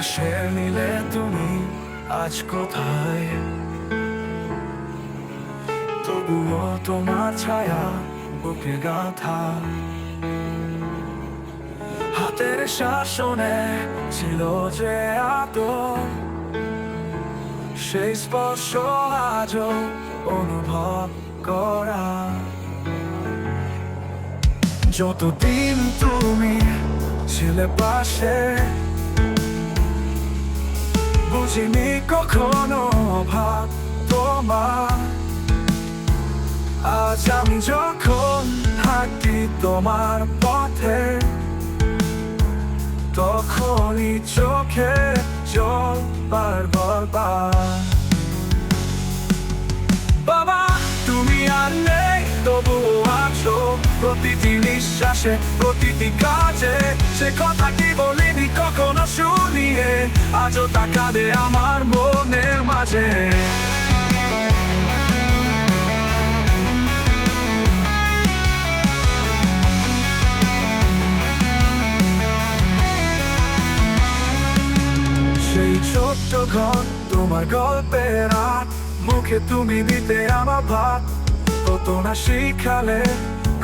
আকাশের নীলে তুমি আজ কোথায়? তবুও তোমার ছায়া বুকে গাঁথা, হাতের শাসনে ছিল যে আদর, সেই স্পর্শ আজও অনুভব করা। যতদিন তুমি ছিলে পাশে, বুঝিনি কখনো অভাব তোমার। আজ আমি যখন হাঁটি তোমার পথে, তখনই চোখে জল বারবার। বাবা তুমি আর নেই, তবুও আছো প্রতিটি নিঃশ্বাসে, প্রতিটি কাজে। সে কথা কি বলিনি কখনো শুনিয়ে, আজও তা কাঁদে আমার মনের মাঝে। সেই ছোট্ট ঘর, তোমার গল্পের রাত, মুখে তুমি দিতে আমার ভাত। কত না শিখালে,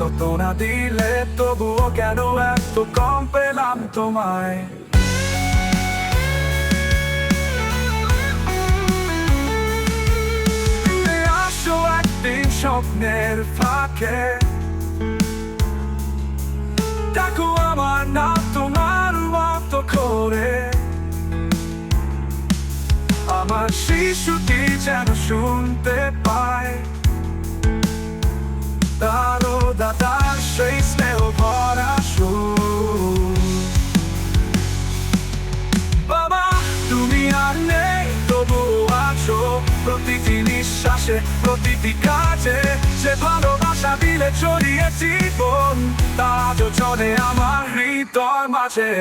কত না দিলে, তবুও কেন এত কম পেলাম তোমায়। ফিরে আসো একদিন স্বপ্নের ফাঁকে, ডাকো আমার নাম তোমার মতো করে। আমার শিশুটি যেন শুনতে পায় দাদা দাদার সেই স্নেহ ভরা সুর। বাবা তুমি আর নেই, তবুও আছো প্রতিটি নিঃশ্বাসে, প্রতিটি কাজে। যে ভালোবাসা দিলে ছড়িয়ে জীবন, তা আজও চলে আমার হৃদয় মাঝে।